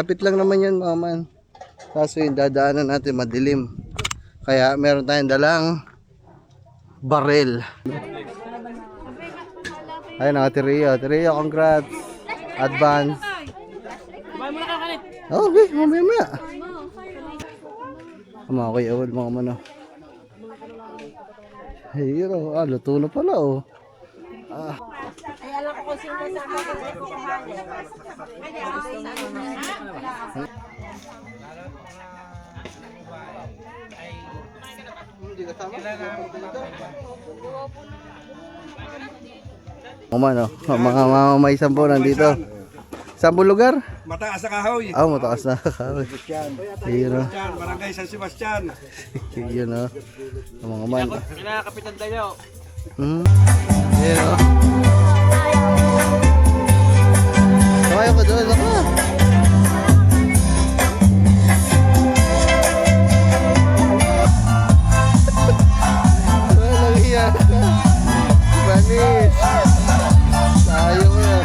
Kapit lang naman yun mga man. Kaso yung dadaanan natin madilim. Kaya meron tayong dalang barel. Ayun na, Rio. Rio, congrats. Advance. Okay, mamaya. Mga kuya, mga mano. Hero, luto na pala oh. Ay, alam ko kung sino sa akin ay kukuhanin. Mano, mga mamamaysan po nandito. Saan po lugar? Mataas na kahoy. Mataas na kahoy. Hero. Barangay San Sebastian. Yun o. Mga man. Kinakapitan tayo. Hero. Kaya ko doon ako. Walang iya. Banis. Tayo ko yun.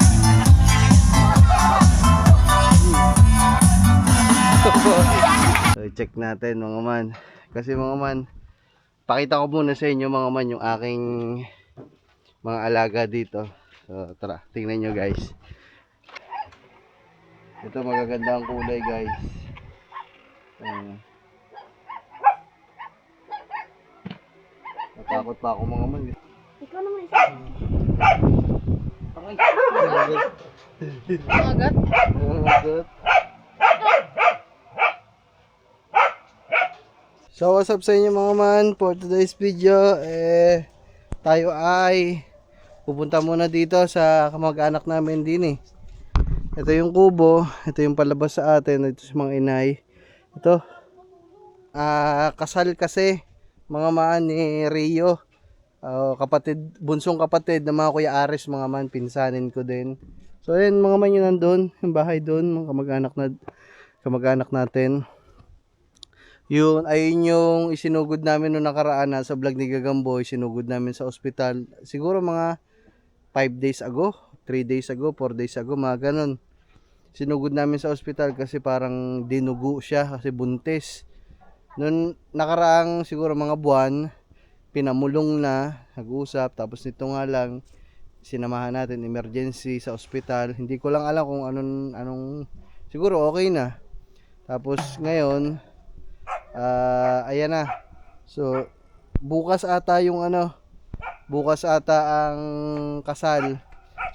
So check natin mga man. Kasi mga man, pakita ko muna sa inyo mga man yung aking mga alaga dito. So tara, tingnan nyo guys. Ito magaganda ang kulay guys. Natakot pa ako mga man. Ikaw naman isa. Pangagat? Pangagat. So what's up sa inyo mga man, for today's video tayo ay pupunta muna dito sa kamag-anak namin din Ito yung kubo, ito yung palabas sa atin, ito sa mga inay. Ito kasal kasi mga man ni Rio, kapatid, bunsong kapatid ng mga Kuya Ares mga man, pinsanin ko din. So ayun mga man yun nandun, yung bahay doon, mga kamag-anak natin. Yun, ayun yung isinugod namin noong nakaraan sa vlog ni Gagamboy. Sinugod namin sa ospital. Siguro mga 5 days ago, 3 days ago, 4 days ago, mga ganun. Sinugod namin sa ospital kasi parang dinugo siya kasi buntis. Noong nakaraang siguro mga buwan, pinamulong na, nag-usap. Tapos nito nga lang, sinamahan natin emergency sa ospital. Hindi ko lang alam kung anong siguro okay na. Tapos ngayon, ayan na. So bukas ata yung bukas ata ang kasal.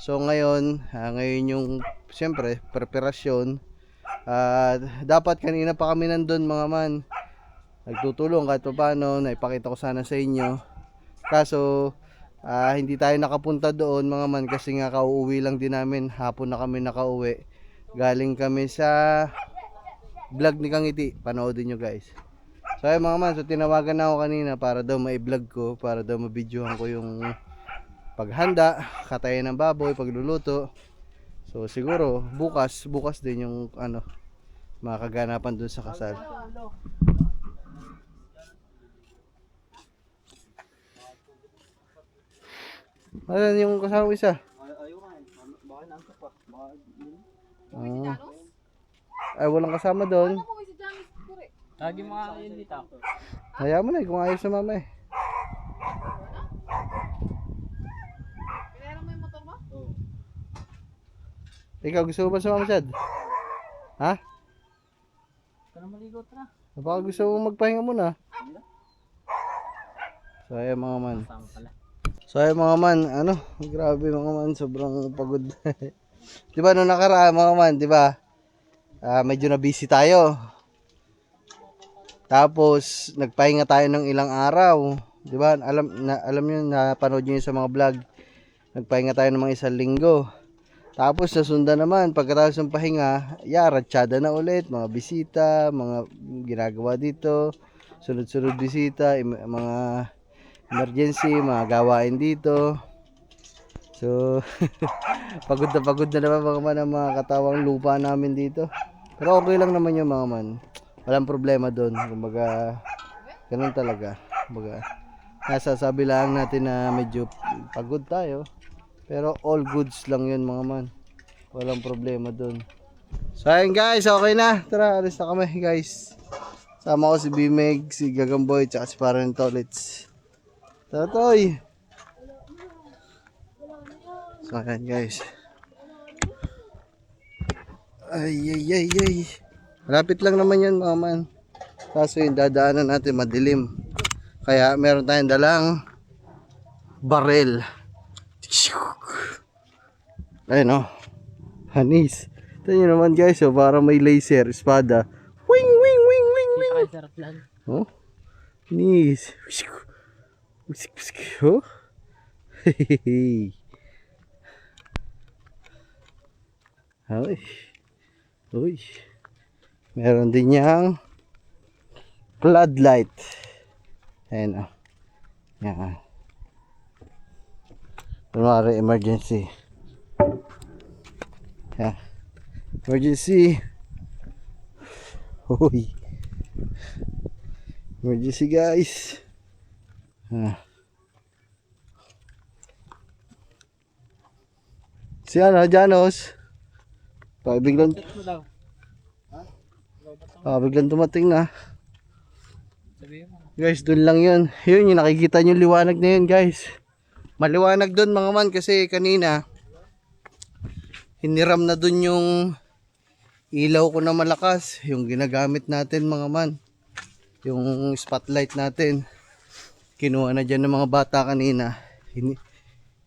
So ngayon yung siyempre preparasyon. Dapat kanina pa kami nandun mga man, nagtutulong kahit paano, naipakita ko sana sa inyo. Kaso hindi tayo nakapunta doon mga man kasi nga kauuwi lang din namin. Hapon na kami nakauwi. Galing kami sa vlog ni Kangiti, panoodin nyo guys. So ayun mga man, so tinawagan na ako kanina para daw ma-vlog ko, para daw ma-videohan ko yung paghanda, katayan ng baboy, pagluluto. So siguro bukas din yung mga kaganapan dun sa kasal. Ano yung kasama ko isa? Ay walang kasama doon. Lagi mga yun dito. Hayaan mo na kung ayos na mama Pinera mo yung motor mo? Oo. Ikaw gusto mo ba sumama Chad? Ha? Ito na maligot na. Baka gusto mo magpahinga muna. So ayun mga man. Sama pala. So ayun mga man, grabe mga man, sobrang pagod. Diba nung nakaraan mga man, diba? Medyo na busy tayo. Tapos nagpahinga tayo ng ilang araw, 'di ba? Alam niyo, napanood niyo sa mga vlog. Nagpahinga tayo ng mga 1 linggo. Tapos nasundan naman pagkatapos ng pahinga, ratsyada na ulit, mga bisita, mga ginagawa dito, sunod-sunod bisita, mga emergency, mga gawain dito. So pagod na naman mga katawang lupa namin dito. Pero okay lang naman yung mga man. Walang problema doon. Kumbaga, ganun talaga. Kumbaga, nasasabi lang natin na medyo pagod tayo. Pero all goods lang yun mga man. Walang problema doon. So ayun guys, okay na. Tara, alis na kami guys. Sama ko si Bimeg, si Gagamboy, tsaka si Parang Tolits. Tara Toy. So ayan guys. Ay. Malapit lang naman yan mga man. Kaso yung dadaanan natin madilim. Kaya meron tayong dalang barel. Ayun o. Hanis. Ito nyo naman guys, oh, parang may laser, espada. Wing. Ay, sarap lang. Oh. Hanis. Oh. Hehehe. Uy. Meron din niyang floodlight. Ayan o. Yan. Kunwari emergency. Yan. Emergency. Uy. Emergency guys. Si ano, Janos. Biglang Ito daw. biglang dumating na. Sabihin mo. Guys, dun lang yun. Yun, yung nakikita nyo liwanag na yun guys. Maliwanag dun mga man kasi kanina hiniram na dun yung ilaw ko na malakas. Yung ginagamit natin mga man. Yung spotlight natin. Kinuha na dyan ng mga bata kanina.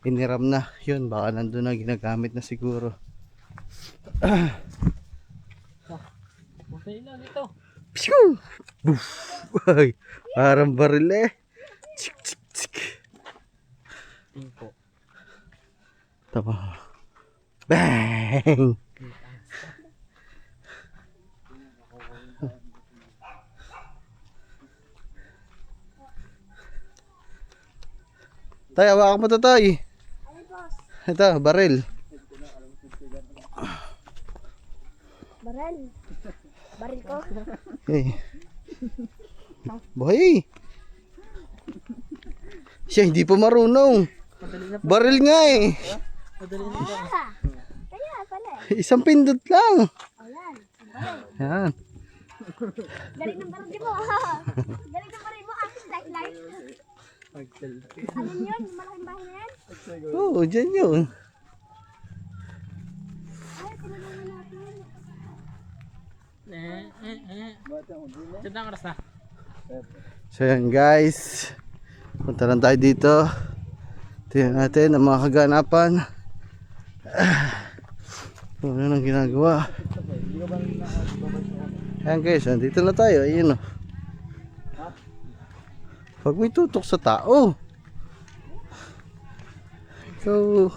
Hiniram na. Yun, baka nandun na ginagamit na siguro. Buti lang ito. Pshoo! Boof! Ay, parang baril eh. Tsik. Tingko. Tama. Bang! Tay, hawakan mo to, Tay. Ito, baril. Baril ko. Hey. Boy. Siya hindi pa marunong. Baril nga eh. Madali na ito. Kaya pala Isang pindot lang. Ayan. Yan. Galing ng baril mo. Galing ng baril mo. Aking light. Alin yun? Yung malaking bahay na yan? Oo, dyan yun. Ay, tinulungan natin. Diyan ang oras na. So yan guys. Punta lang tayo dito. Tingnan natin ang mga kaganapan. Ano nang ginagawa? Ayan guys, dito na tayo. Ayun o. Huwag may tutok sa tao. So,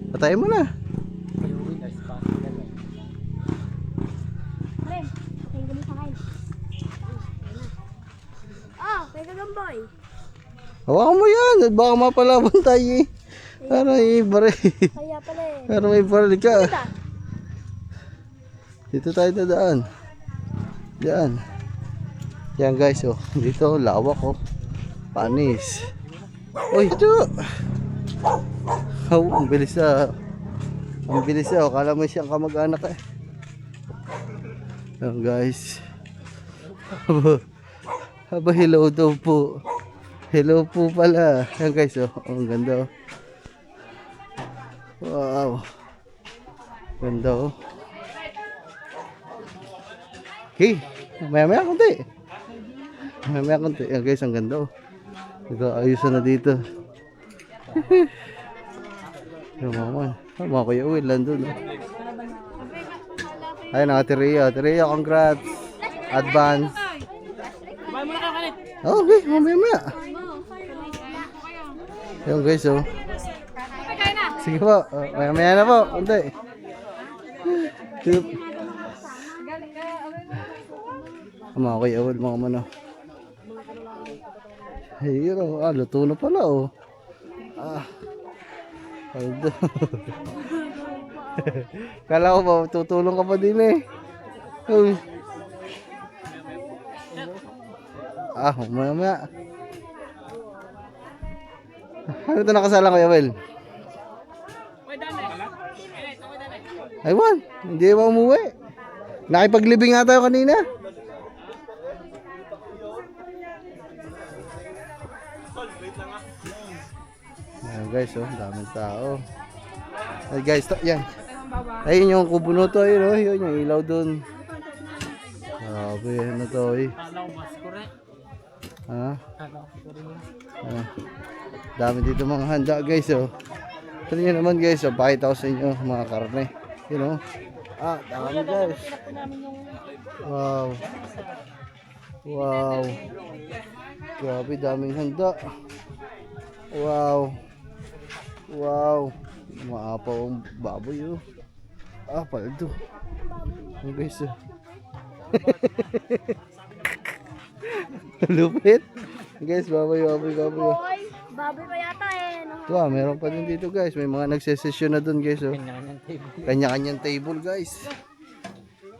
patayin mo na. Pare, patay ko sa kain. Oh, kay Gagamboy. Hawakan mo yan. Baka mapalaban tayo eh. Para may baril. Kaya pala eh. Para may baril ka. Dito tayo dadaan. Diyan. Yan guys oh. Dito lawak oh. Panis. Uy, ito. Oh, ang bilis na. Ang bilis na. Kala mo siyang kamag-anak eh. Yan guys. Haba hello daw po. Hello po pala. Yan guys oh. Ang ganda oh. Wow. Ganda oh. Okay. Maya konti. Maya konti. Yan guys, ang ganda oh. Nag-aayusan na dito. Yung mga Kuya Will, nandun oh. Ayun ang Ate Ria. Ate Ria, congrats. Advance. Kumain mo na ka kalit. Okay, mamaya. Yan guys oh. Sige po. Maya na po. Konti. Mga Kuya Will, mga mano. Hey, yun oh. Luto na pala oh. Aldo. Kala ko ba, tutulong ka pa din eh. Uy. Mamaya. Ano ito nakasalang Kuya Will? Uy, dami Aywan, hindi ba umuwi? Nakipaglibing nga tayo kanina. Ayan guys, oh, daming tao. Ay guys, yan. Ayun yung kubo no to, ayun, oh, yun yung ilaw dun. Grabe, ano to, eh. Kala ko mas correct. Ha? Kala ko correct. Ah, dami dito mga handa guys, oh. Ito nyo naman guys, oh, pakita ko sa inyo mga karne. You know? Ah, dami guys. Wow. Wow. Grabe, daming handa. Wow. Wow. Maapaw ang baboy, oh. Ah, paldo. Ang guys, oh. Lupit. Guys, baboy. Boy, baboy pa yata eh. No? Ito ah, meron pa din dito guys. May mga nagsesesyon na dun guys, oh. Kanya-kanyang table. Kanya-kanyang table guys.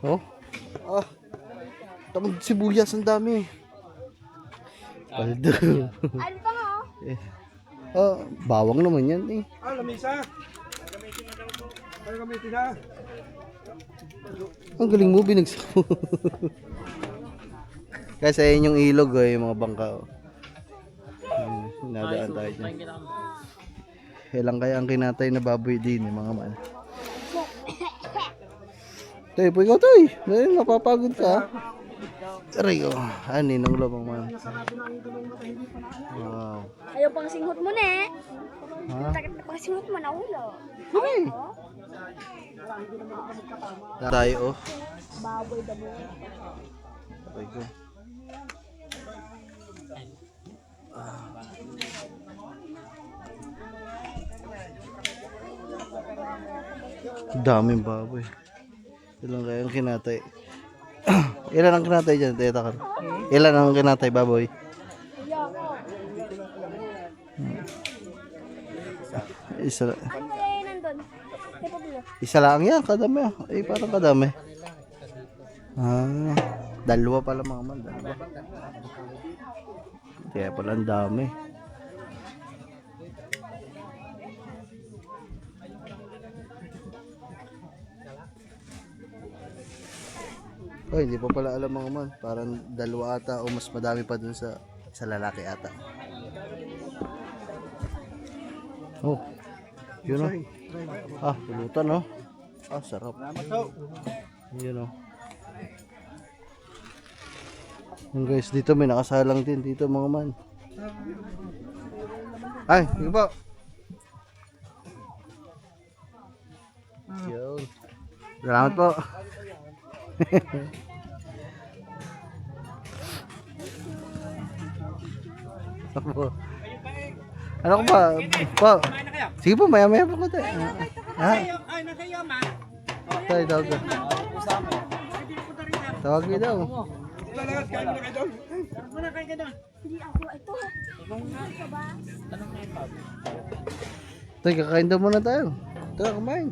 Oh. Ah. Tamang sibuyas ang dami. Paldo. Ano pa nga oh? Eh. Oh, bawang naman yan eh. Ah, lamisa. Ay, gamitin na. Ang galing mo, binagsak mo. Guys, ayun yung ilog, oh, yung mga bangka. Oh. Nadaan tayo dyan. Ilang kaya ang kinatay na baboy din, mga man. Tay, po ikaw, tay. Dahil mapapagod ka. Aray, oh. Ninong labang man. Wow. Ayaw pang singhot mo na eh. Ha? Takit na pang singhot mo na ulo. Okay. Tayo, oh. Baboy damo. Aray ko. Daming baboy. Ilan kaya ang kinatay? Ilan ang kinatay dyan? Teta ka. Ilan ang kinatay baboy? Isa, Ano kaya yun nandun? Tipo bilo. isa lang yan, kadami. Eh, parang kadami. Ah, dalawa pala mga man, dalawa. Kaya pala ang dami. Oh, hindi pa pala alam mga man. Parang dalawa ata o mas madami pa dun sa lalaki ata. Oh, yun o. Ah, pulutan o. Ah, sarap. Yun o. Yung guys, dito may nakasalang din dito mga man. Ay, sige po. Yun. Salamat po. Ano ko ba? Po. Sige po, maya-maya po ko tayo. Ha? Ay, nakayo ma. Tayo, tawag ka. Tawag ka daw. Talagat, kain mo na kayo doon. Muna kayo doon. Hindi ako ito. Tayo, kakain daw muna tayo. Tara, kumain.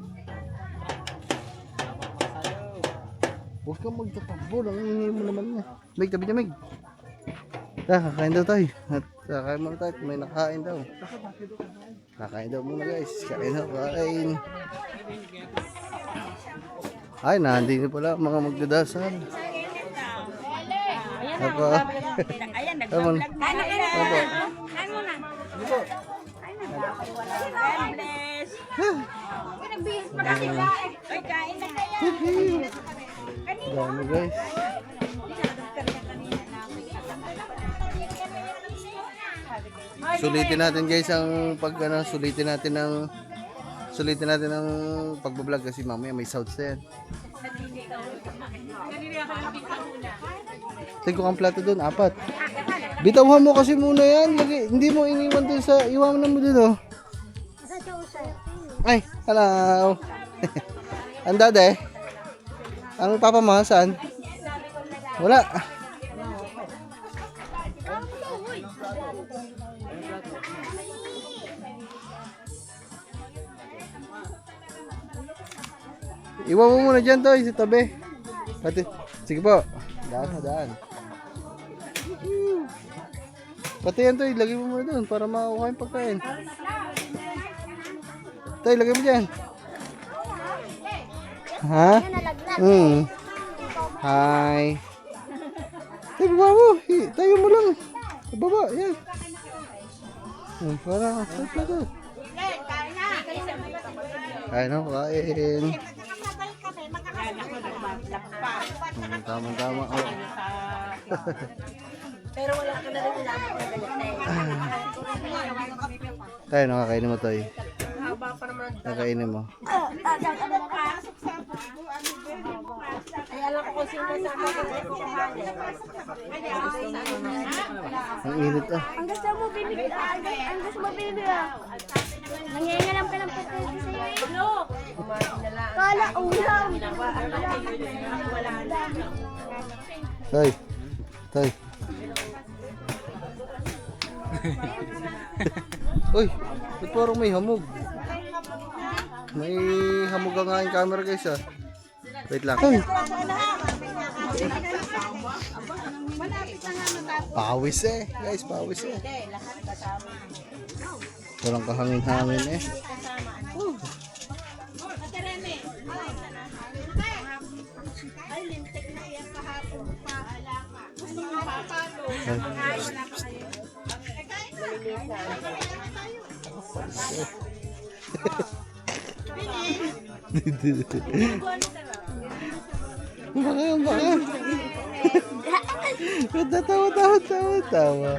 Huwag kang magtatabol. Ang ingay mo naman na. Mig, tabi niya, Mig. Tara, kakain daw tayo. At kakain muna tayo. May nakain daw. Kakain daw muna guys. Kain daw, kain. Ay, nandito pala mga magdadasal. Ako. Ayan, Tamon. nag-vlog. Kain na. Opo. Kain mo na. Opo. God bless. Pinagbihis pa kasi kain. Ay, kain na kaya. Dami guys. Sulitin natin guys ang pag ano, sulitin natin ang pagbablog kasi mamaya may sounds na yan. Tingko ang plato doon, 4. Bitawan mo kasi muna yan. Lagi, hindi mo iniwan doon sa iwanan mo doon, oh. Ay, hello. Ang dade. Ang papa mo, saan? Wala. Iwan mo muna dyan, Toy, sa tabi. Pati, sige po. Daan. Pati yan, Toy, lagay mo muna doon para makuha yung pagkain. Toy, lagay mo dyan. Ha? Yan nalaglag. Hi. Hey, baba mo. Tayo mo lang. Baba, yan. Para. Kain na, kain. Tama-tama. Oh. Pero wala ka na rin ilabot na Tayo, nakakainin mo, Toy. Nakakainin mo. Ay, alam ko kung sino sa akin. Ang init ah. Ang gusto mo, baby. Ang gusto mo, baby. Nangingalam ka ng pagkakas sa'yo. Kala, ulam. Toy. Toy. Uy, ba't parang may hamog? May hamog nga yung camera guys ah. Wait lang. Toy. Pawis eh. Guys, pawis eh. Walang kahangin-hangin eh. Baka. Tawa.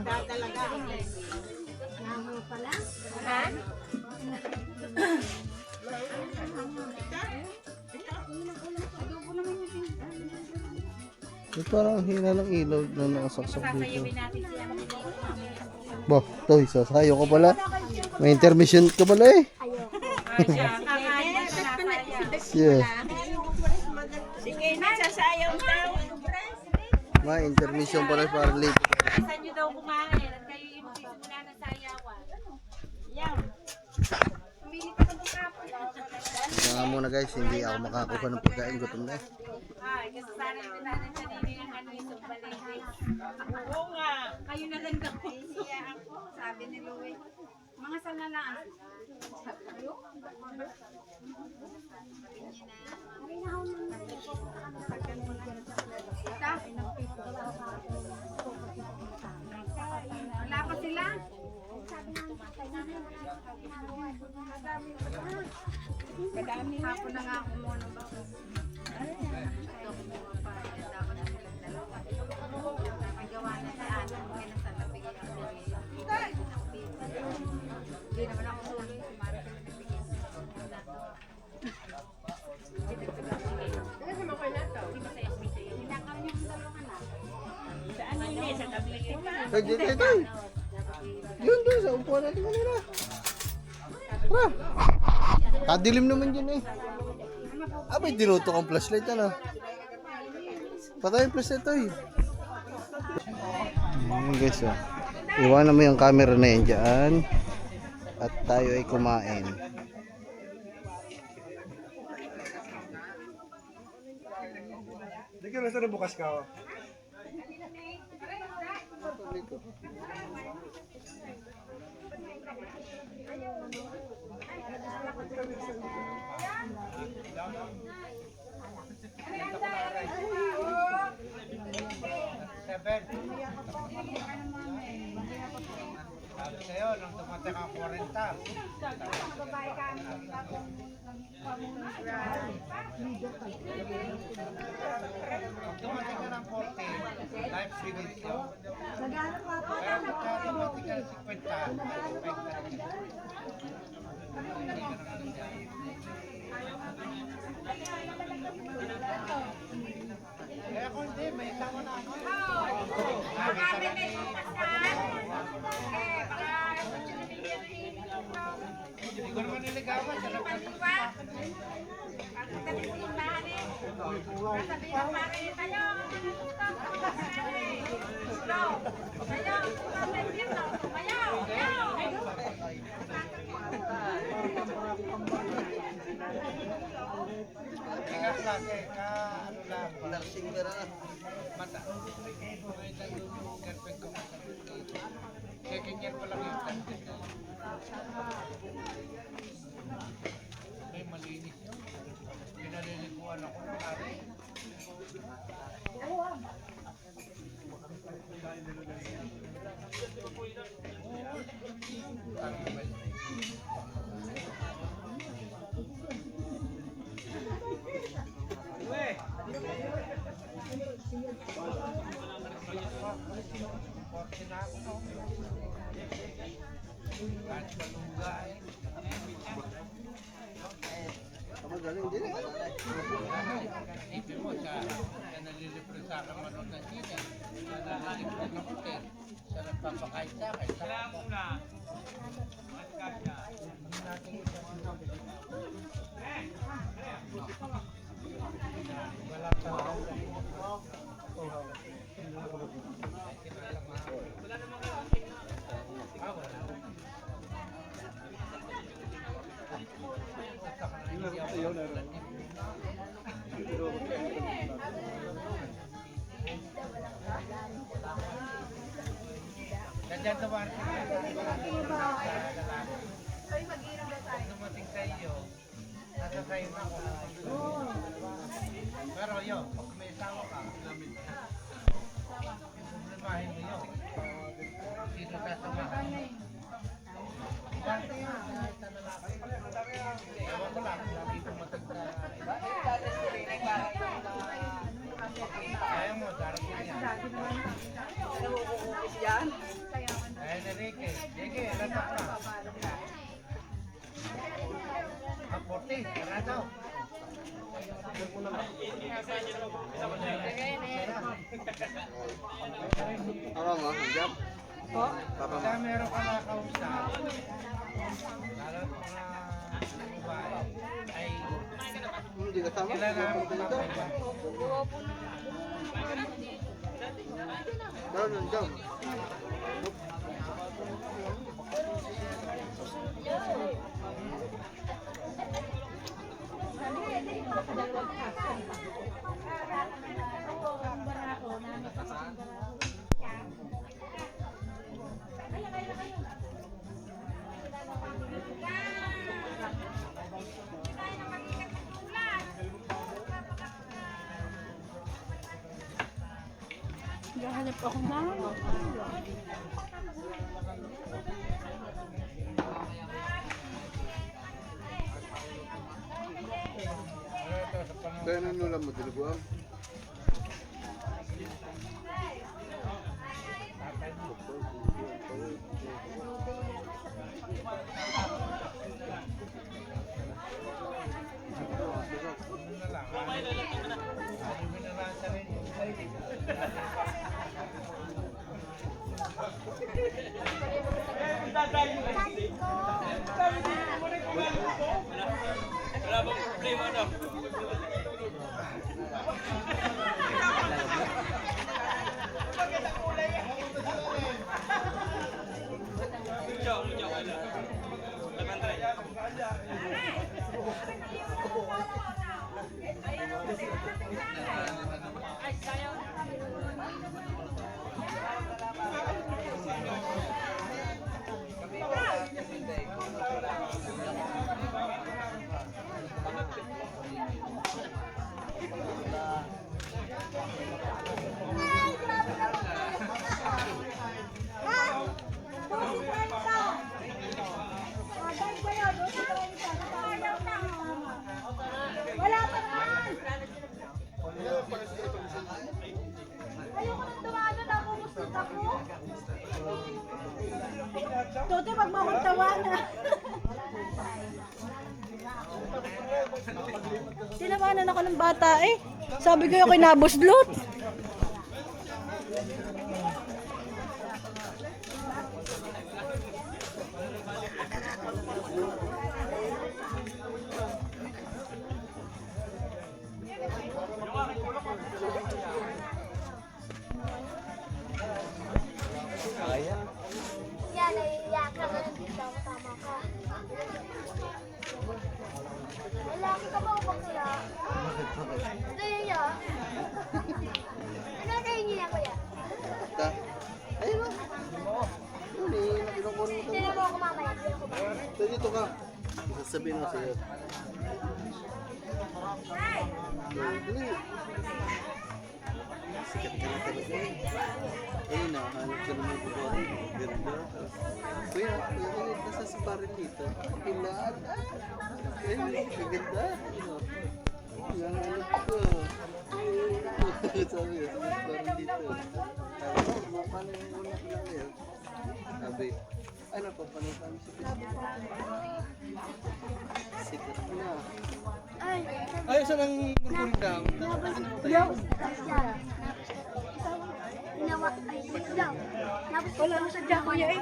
Parang hina ng ilaw na nakasaksak dito. Bah, Toy, sasayo ka pala. May intermission ka pala eh. Yeah. Sige na, sasayaw daw. May intermission pala para late. Saan nyo daw kumain at kayo yung magsisimula ng sayawan? Yan. Kaya muna guys, hindi ako makakuha ng pagkain. Gutom na eh. Ay, kasi sana yung tinanan kanina yung ano yung sumbalik. Oo nga. Kayo na lang daw. Siya ako, sabi ni Louie. Mga sanalaan. Wala pa sila? Hapon na nga ako muna ba? Magawa na si Ana kung yan ang sasabi ko. Hindi naman ako suloy. Sumari ko na nagbigay. Saan yung mesa? Tabli ito. Toy, dito, Toy. Yun, doon sa upuan natin kanina. Tara. Kadilim naman dyan eh. Abay, dinuto kang flashlight ano. Patay yung flashlight, Toy. Guys, oh. Iwanan mo yung camera na yan dyan. At tayo ay kumain. Hindi ka nasa bukas ka. Oh. Sabi sa'yo, nung dumating ang 40. Pag dumating ka ng 40, life sweet yun. Pero pagka dumating ka ng 50, expect na rin. Kaya kung hindi, may tama na ako. Sabi sa kanila, hindi ko naman niligawan. Sarap na ito. Kaya klase, ka ano lang. Nursing ka na. Mata. May lang yung girlfriend ko. Second year pa lang yung may malinis yun. Pinalilikuan anak ko ng ari. Porte na ako, no? Kahit malungga eh. Magaling din. Isipin mo siya nalilibre sa akin manood ng sine. Siya nalilibre ng hotel. Siya nagpapakain sa akin. Kaya muna. Wala Nandiyan sa warto. Dumating sa iyo, nasa sa'yo na ako. Pero yun, pag may asawa ka, problemahin mo yun. Sino sasamahan mo? Ewan ko lang, lagi kong matagda. Kaya mo, darating yan. Ay, Enrique. Sige, latak na. Aporti, sarado. Ako mo, jump. Basta meron ka nakausap, lalo at mga babae, ay Hindi kasama. kailangan mo dito. Meron, jump. Gahanap ako na. Kaya nanulam mo, dinuguan. Ano na lang, ayun na lang sa rin. Wala bang problema no? Mucho, wala. Nagantay. Wala pa naman! Ayoko nang dumano na ako, mustot ako. Tote, wag mo akong tawanan. Tinawanan ako ng bata eh. Sabi ko yung kinabuslot. Yan, naiiyak ka na dito. Tama ka. Lalaki ka ba o bakla? Ito yun yun. Ano kayo niya, kuya? Ta. Ayun mo. Hindi, nakinukun mo. Tinan mo ako mamaya. Tinan ko ba? Dito ka. Sasabihin mo sa'yo. Ay! Dali. Sikat ka na talaga eh. Ayun na, hanap ka naman po. Ganda. Kuya, nasa si Barret dito. Ilan? Ayun, ganda. Nahanap ko. Sabi niya, sa Barret dito. Paano yung una lang yun? Sabi, ano pa, paano kami sa Facebook? Sikat na. Ay, Ay, saan ang gurgurin daw? Yo, Nawa, ay, daw. Wala mo sa dyan, kuya eh.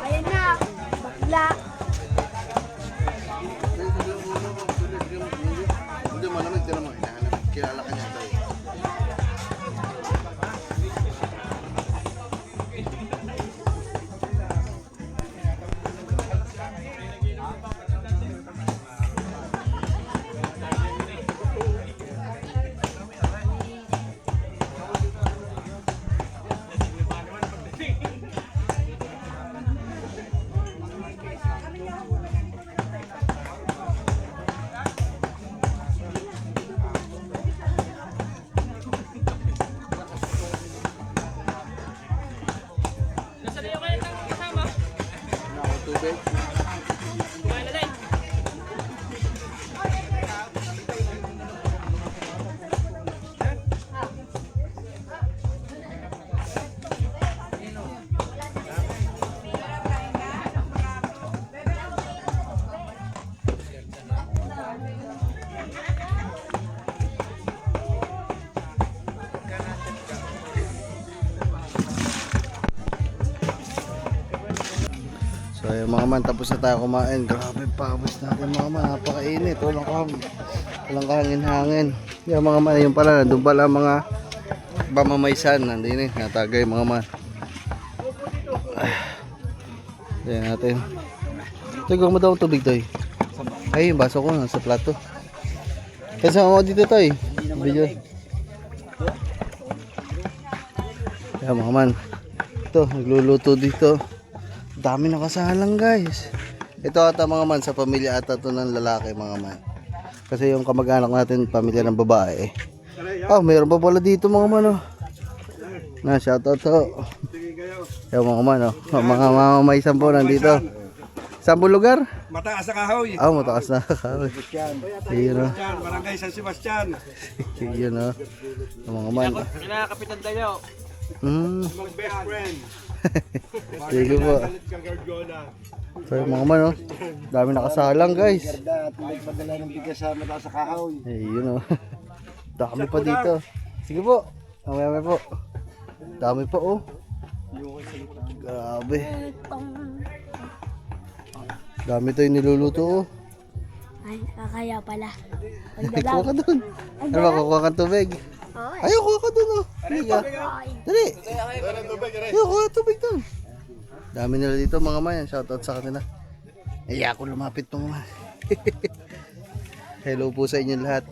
Ayan na. Bakla. Hindi, malamig ka naman. Hinahanap. Kilala ka niya tayo. Tubig. So ayun mga man, tapos na tayo kumain. Grabe, pawis natin mga man, napakainit. Walang kahangin-hangin. Yung mga man, yun pala, nandun pala mga pamamaysan. Nandun eh, natagay mga man. Ayan natin. Tigong mo daw ang tubig to eh. Ay, yung baso ko nasa plato. Kasi ako dito to eh. Video. Ayan mga man. Ito, nagluluto dito. Dami nakasalang guys. Ito ata mga man, sa pamilya ata to ng lalaki mga man. Kasi yung kamag-anak natin, pamilya ng babae. Oh, mayroon pa pala dito mga man oh. Na, shoutout to. Yung mga man oh. Mga mamamaysan po nandito. Saan po lugar? Mataas na kahoy. Oh, mataas na kahoy. Yun oh. Barangay San Sebastian. Yun oh. Yung mga man. Kinakapitan tayo. Mag best friend. Sige po. So yung mga man oh. Dami nakasalang guys. Magpadala ng bigas sa mataas sa kahoy. Eh, yun oh. Dami pa dito. Sige po. Mamaya po. Dami pa oh. Grabe. Dami to yung niluluto oh. Ay, kakaya pala. Kuha ka dun. Ano ba, kukuha kang tubig? Ayaw, kuha ka dun oh. Liga. Dali. Ayaw, kuha ka tubig dun. Dami nila dito mga man. Shoutout sa kanila. Eh, ako lumapit mga man. Hello po sa inyo lahat.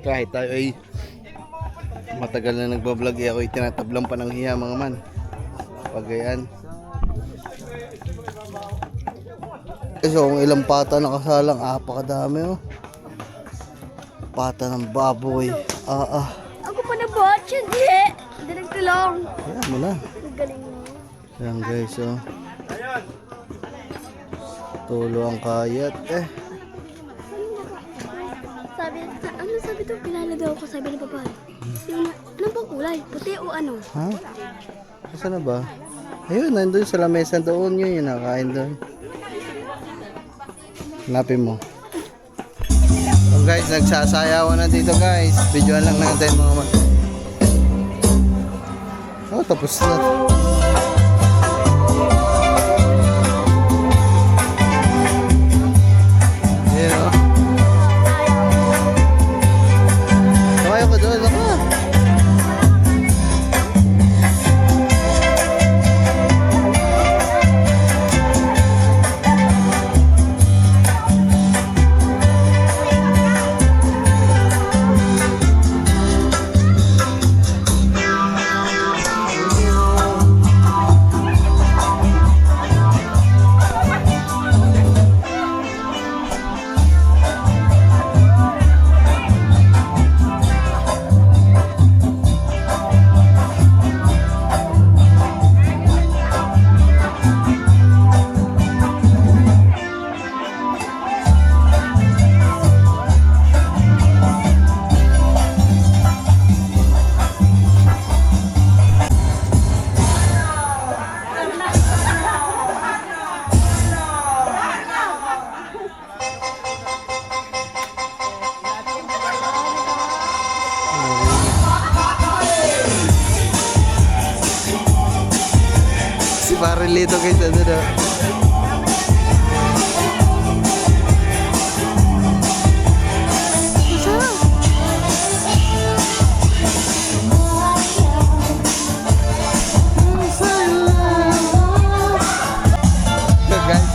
Kahit tayo ay matagal na nagbablog, ako ay tinatablang pa ng hiya mga man. Pag ganyan. So kung ilang pata nakasalang, apakadami oh. Pata ng baboy. Ako pa na-botch yun, eh. Dinig ko lang. Ayan mo na. Ang galing mo. Ayan guys oh. Tulo ang kayat eh. Ano sabi to? Pinalagaw ko, sabi ni Papa. Yung, anong bang kulay? Puti o ano? Ha? Saan na ba? Ayun, nandun sa lamesa doon yun, yung nakain doon. Hanapin mo. So guys, nagsasayawan na dito guys. Videoan lang natin mga man. Oh, tapos na. Ayan o. Kaya ko doon. Ako. Si Parilito guys, ano na. Guys,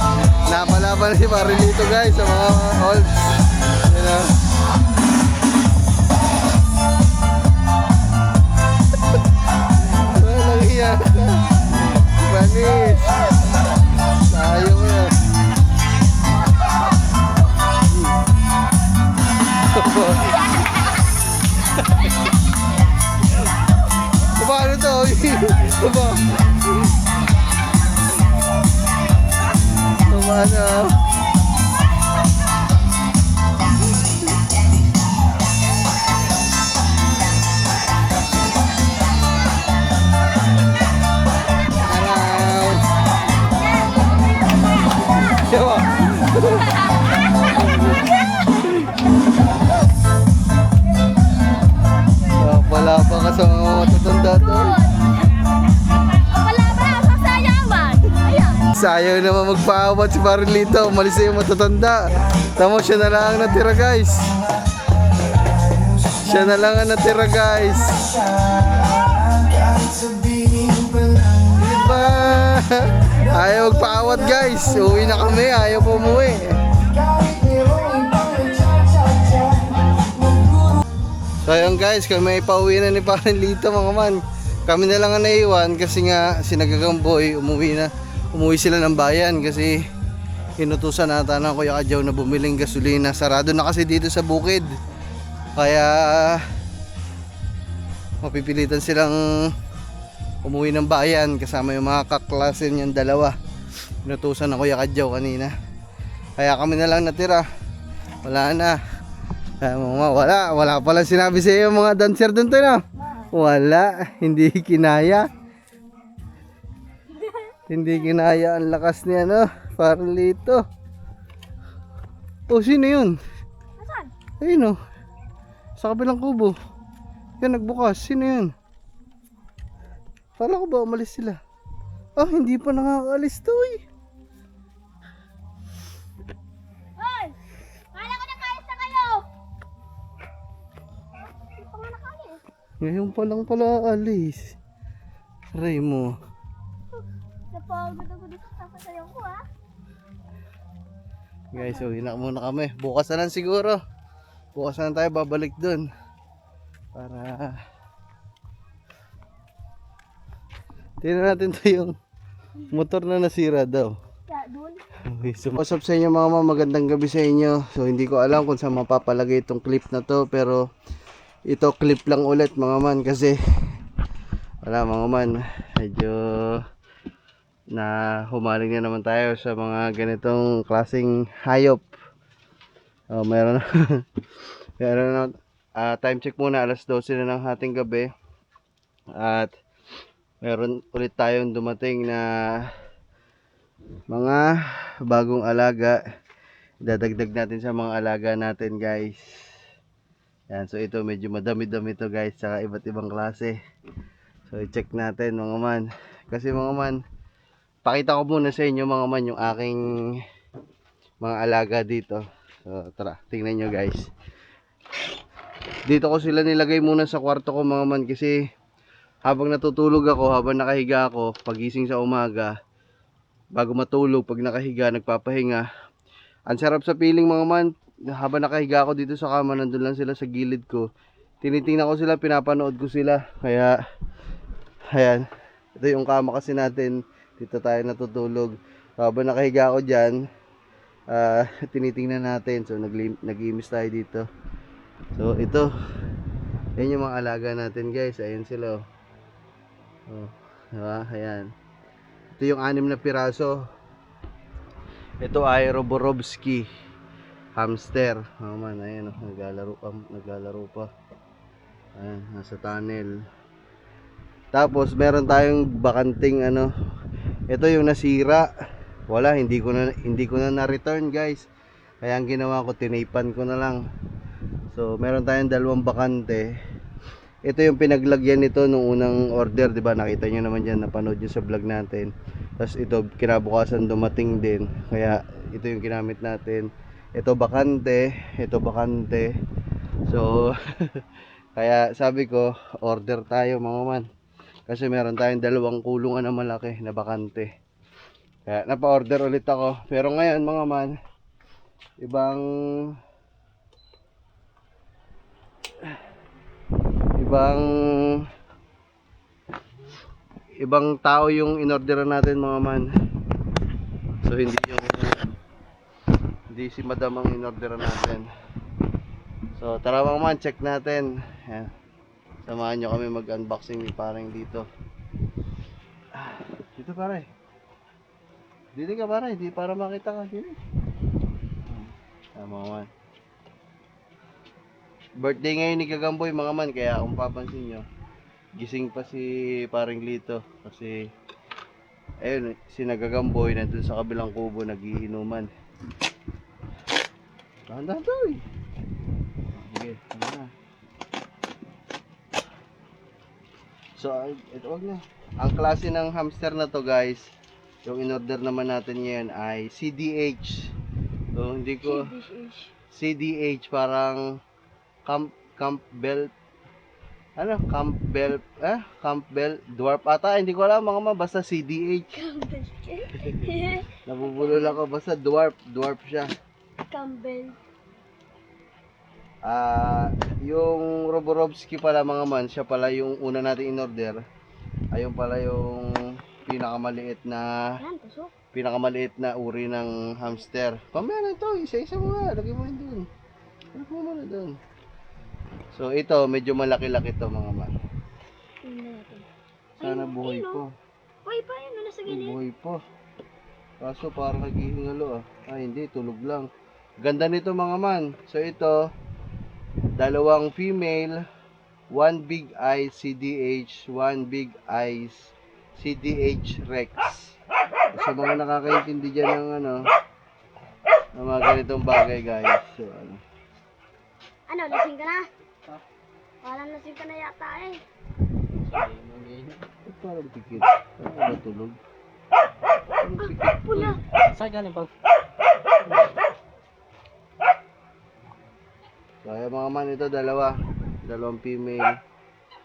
napalaban na si Parilito guys sa mga olds. Yan o. Walang iya. Panis. Tayo mo na. Paano to? Paano? Diba? Wala pa ka sa mga matatanda to. Wala ba ang sasayawan? Ayan. Sayaw naman magpaawat si Parilito. Umalis na yung matatanda. Tamo, siya na lang ang natira guys. Siya na lang ang natira guys. Diba? Ayaw magpaawat guys. Uwi na kami. Ayaw po umuwi. So ayun guys, kami pauwi na ni Parilito mga man. Kami na lang ang naiwan kasi nga sinagagang boy umuwi sila ng bayan kasi inutusan nata ng Kuya Kadyaw na bumiling gasolina. Sarado na kasi dito sa bukid. Kaya mapipilitan silang umuwi ng bayan kasama yung mga kaklase niyang dalawa. Inutusan ng Kuya Kadyaw kanina. Kaya kami na lang natira. Wala na. Wala pala sinabi sa iyo mga dancer dun to na. Wala, hindi kinaya. Hindi kinaya ang lakas niya no, Parilito. Oh, sino yun? Nasaan? Ayun oh. Sa kabilang kubo. Yan nagbukas, sino yun? Kala ko ba umalis sila? Ah, hindi pa nakakaalis to eh. Hoy! Kala ko nakayos na kayo! Hindi pa nga nakayos. Ngayon pa lang pala alis. Aray mo. Napagod ako dito sa sasayaw ko ha. Guys, uwi na muna kami. Bukas na lang siguro. Bukas na lang tayo babalik dun. Para tingnan natin to yung motor na nasira daw. Kaya doon. Okay, so what's up sa inyo mga mama, magandang gabi sa inyo. So hindi ko alam kung saan mapapalagay itong clip na to, pero ito clip lang ulit mga man kasi wala mga man, medyo na humaling na naman tayo sa mga ganitong klaseng hayop. Meron meron na time check muna, alas 12 na ng hating gabi at meron ulit tayong dumating na mga bagong alaga. Dadagdag natin sa mga alaga natin guys. Yan, so ito medyo madami-dami to guys, saka iba't ibang klase. So i-check natin mga man. Kasi mga man, pakita ko muna sa inyo mga man yung aking mga alaga dito. So tara, tingnan nyo guys. Dito ko sila nilagay muna sa kwarto ko mga man, kasi habang natutulog ako, habang nakahiga ako, pagising sa umaga, bago matulog, pag nakahiga, nagpapahinga. Ang sarap sa feeling mga man, habang nakahiga ako dito sa kama, nandun lang sila sa gilid ko. Tinitingnan ko sila, pinapanood ko sila. Kaya, ayan, ito yung kama kasi natin, dito tayo natutulog. Habang nakahiga ako dyan, tinitingnan natin. So nag-iimis tayo dito. So ito, yan yung mga alaga natin guys. Ayan sila. Oh, diba? Ayan. Ito yung 6 na piraso. Ito ay Roborovski hamster. Oh man, ayan oh, naglalaro pa. Ayan, nasa tunnel. Tapos meron tayong bakanting ano. Ito yung nasira. Wala, hindi ko na na-return guys. Kaya ang ginawa ko, tinipan ko na lang. So, meron tayong 2 bakante. Ito yung pinaglagyan nito nung unang order, 'di ba? Nakita niyo naman diyan, napanood niyo sa vlog natin. Tapos ito kinabukasan dumating din. Kaya ito yung ginamit natin. Ito bakante, ito bakante. So, kaya sabi ko, order tayo mga man. Kasi meron tayong 2 kulungan na malaki na bakante. Kaya napa-order ulit ako. Pero ngayon mga man, ibang tao yung inorderan natin mga man. So hindi si madam ang inorderan natin. So tara mga man, check natin. Ayan. Samahan nyo kami mag-unboxing ni parang dito. Dito pare. Dito ka pare, di para makita ka dito. Mga man. Birthday ngayon ni Gagamboy mga man, kaya kung papansin nyo, gising pa si paring Lito kasi ayun, si Nagagamboy nandun sa kabilang kubo nagiinuman. Dahan-dahan to eh. Sige, ano na. So, ito wag na. Ang klase ng hamster na to guys, yung in-order naman natin ngayon ay CDH. So, hindi ko CDH parang Campbell dwarf ata, hindi ko alam mga ma, basta CDH. Nabubulol ako, basta dwarf siya. Campbell. Yung Roborovski pala mga man, siya pala yung una natin in order. Ayun pala yung pinakamaliit na uri ng hamster. Pamaya na ito, isa-isa mo nga, lagay mo rin dun. Lagay mo na dun. So ito, medyo malaki-laki to mga man. Sana buhay po. Uy, pa yun, nasa gilid. Buhay po. Kaso parang naghihingalo ah. Ay hindi, tulog lang. Ganda nito mga man. So ito, 2 female, 1 big eyes CDH, 1 big eyes CDH Rex. Sa mga nakakaintindi dyan ng ano, ng mga ganitong bagay guys. So Ano, lasing ka na? Parang lasing ka na yata eh. parang pikit. Parang matulog. Parang pikit. Pula. Saan galing pag? So ayan mga man, ito 2 female.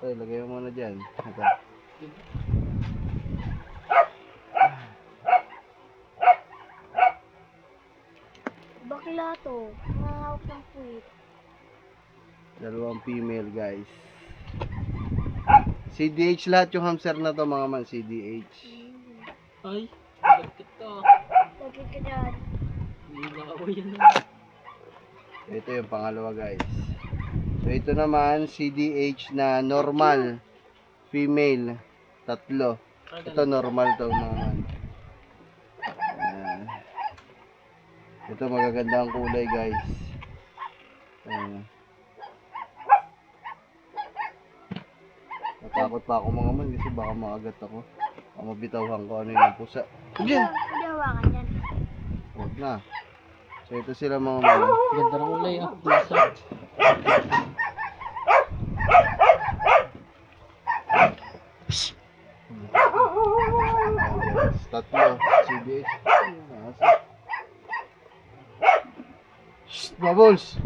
Ay, lagay mo muna dyan. Ito. Bakla to. Mahawak ng puwit. 2 female guys. CDH lahat yung hamster na to mga man, CDH. Ay, bakit to? Lagay ka dyan. Hindi na ako yan. Ito yung pangalawa guys. So ito naman CDH na normal female, 3. Ito normal to mga man. Ayan. Ito magaganda ang kulay guys. Ayan. Natakot pa ako mga man kasi baka maagat ako. Baka mabitawhan ko ano yung pusa. Diyan! Pwede hawakan yan. Huwag na. So So ito sila mga man. Ganda ng ulay ah. Tatlo. CBH. Shh, Bubbles!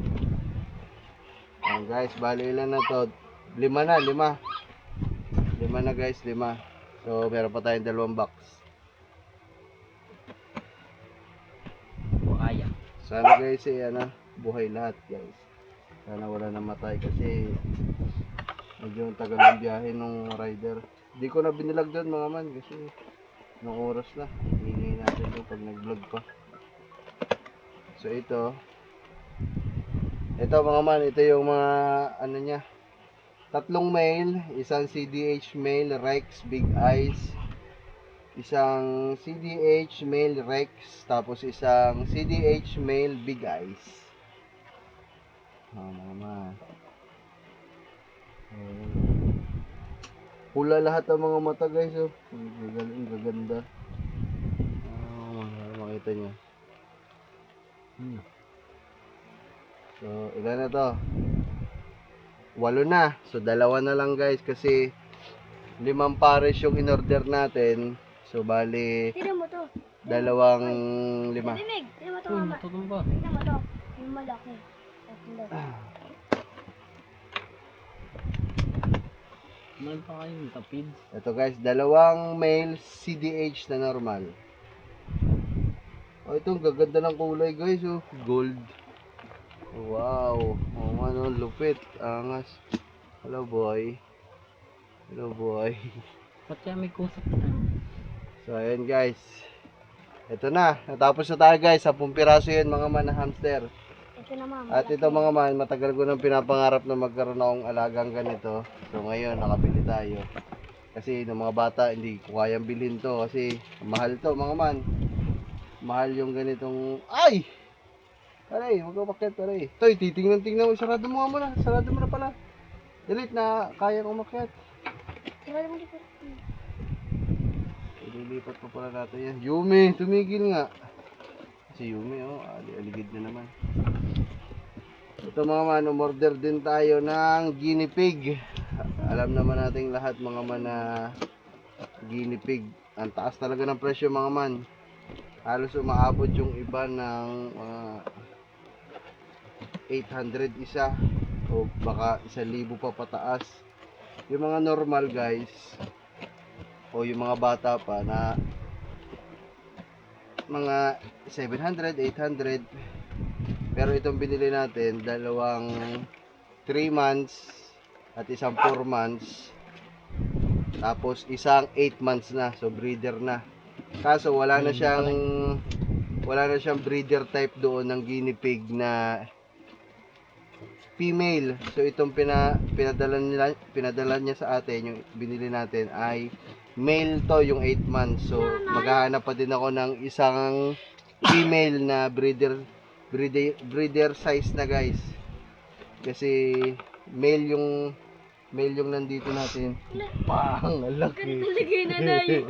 Ayan guys, bali ilan na to? 5 na, 5. 5 na guys, 5. So meron pa tayong 2 box. Kaya. Sana guys ano, buhay lahat guys. Sana wala namatay kasi medyo tagal ng biyahe nung rider. Hindi ko na binilag doon mga man kasi nung oras na. Hingin natin doon pag nag-vlog pa. So ito mga man, ito yung mga ano niya. 3 male, isang CDH male Rex Big Eyes, isang CDH male Rex, tapos isang CDH male Big Eyes. Mga man. Pula lahat ang mga mata guys, oh. Ang gaganda. Makita niyo. So, ilan na to? 8 na. So, 2 na lang guys kasi 5 pares yung in-order natin. So, bali Tignan mo to. 2, 5. Dinig. Tignan mo to, Uy, mama. natutong ba? Tignan mo to. Yung malaki. Meron pa kayong tapid. Ito guys, 2 male CDH na normal. Oh, itong gaganda ng kulay guys, oh. Gold. Wow. Oh, ano, lupit. Angas. Hello boy. Hello boy. Ba't kaya may kusap? So, ayan guys. Ito na. Natapos na tayo guys. 10 piraso yun mga man na hamster. Ito na, mama. At ito mga man, matagal ko nang pinapangarap na magkaroon akong alagang ganito. So ngayon, nakabili tayo. Kasi ng mga bata, hindi ko kayang bilhin to. Kasi mahal to mga man. Mahal yung ganitong... Ay! Aray, huwag ka pakyat, aray. Toy, titingnan-tingnan mo. Sarado mo nga muna. Sarado mo na pala. Delete na, kaya kong makyat. Tignan mo dito. Ililipat pa pala natin yan. Yumi, tumigil nga. Si Yumi, oh, aligid na naman. Ito mga man, umorder din tayo ng guinea pig. Alam naman nating lahat mga man na guinea pig. Ang taas talaga ng presyo mga man. Halos umaabot yung iba ng 800 isa o baka 1,000 pa pataas. Yung mga normal guys o yung mga bata pa na mga 700, 800. Pero itong binili natin, 2 3 months at isang 4 months. Tapos isang 8 months na, so breeder na. Kaso wala na siyang breeder type doon ng guinea pig na female. So itong pinadala niya sa atin, yung binili natin ay male to, yung 8 months. So maghahanap pa din ako ng isang female na breeder size na guys. Kasi male yung nandito natin. Pang, laki. Lagay na na yun.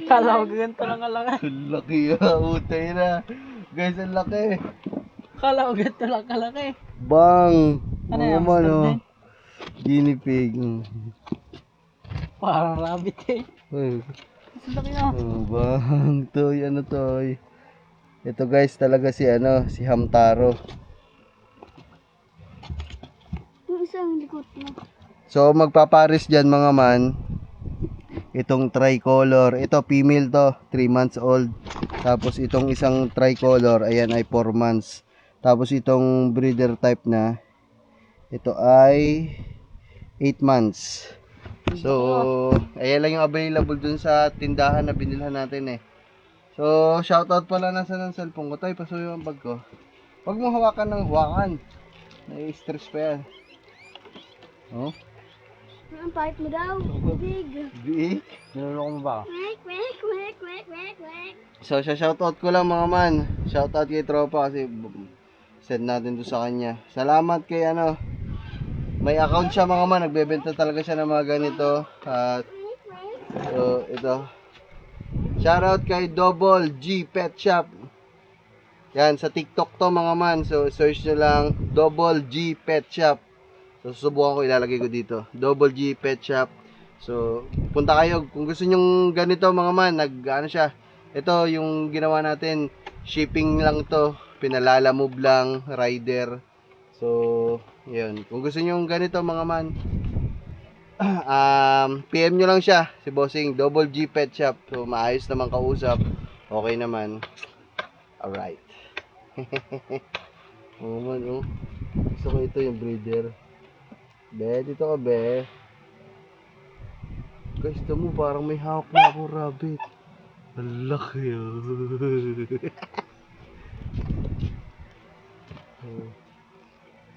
Kala ko ganito lang kalaki. Laki utay na. Guys, ang laki. Kala ko ganito lang kalaki. Bang! Ano Oo yan, man, Mr. oh. Ben? Guinea pig. Parang rabbit eh. Uy. Ang laki na. Oh, bang. Toy, ano toy? Ito guys, talaga si Hamtaro. Yung isang likod mo. So, magpapares dyan mga man. Itong tricolor. Ito, female to. 3 months old. Tapos, itong isang tricolor. Ayan ay 4 months. Tapos, itong breeder type na. Ito ay 8 months. So, ayan lang yung available dun sa tindahan na binilhan natin eh. So, shoutout pala nasa ng cellphone ko. Tay, pasuyo ang bag ko. Huwag mo hawakan ng hawakan. Nai-stress pa yan. Oh? Ang pahit mo daw. Big. Big. Niloloko mo ba ako? Wek, wek, wek, wek, wek, wek. So, shoutout ko lang mga man. Shoutout kay Tropa kasi send natin to sa kanya. Salamat kay may account siya mga man. Nagbebenta talaga siya ng mga ganito. At, so, ito. Shoutout kay Double G Pet Shop. Yan, sa TikTok to mga man. So, search nyo lang, Double G Pet Shop. So, susubukan ko, ilalagay ko dito. Double G Pet Shop. So, punta kayo. Kung gusto nyong ganito mga man, ano siya. Ito, yung ginawa natin, shipping lang to. Pinalala move lang, rider. So, yun. Kung gusto nyong ganito mga man, PM nyo lang siya, si Bossing, Double G Pet Shop. So, maayos naman kausap. Okay naman. Alright. Oo man, oh. Gusto ko ito yung breeder. Be, dito ka, be. Guys, ito mo, parang may hawak na akong rabbit. Ang laki, oh.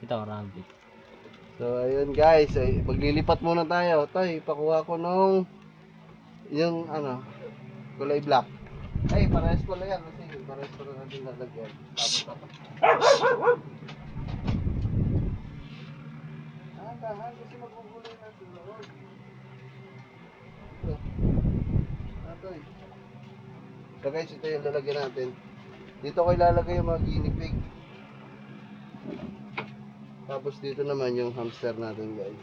Ito, rabbit. So, ayun guys, ay, maglilipat muna tayo. Tay, pakuha ko nung yung ano, kulay black. Ay, parehas pala yan kasi parehas pala natin lalagyan. Dahan kasi maguguloy natin. Ito. Atoy. So guys, ito yung lalagyan natin. Dito ko ilalagay yung mga guinea pig. Tapos dito naman yung hamster natin guys.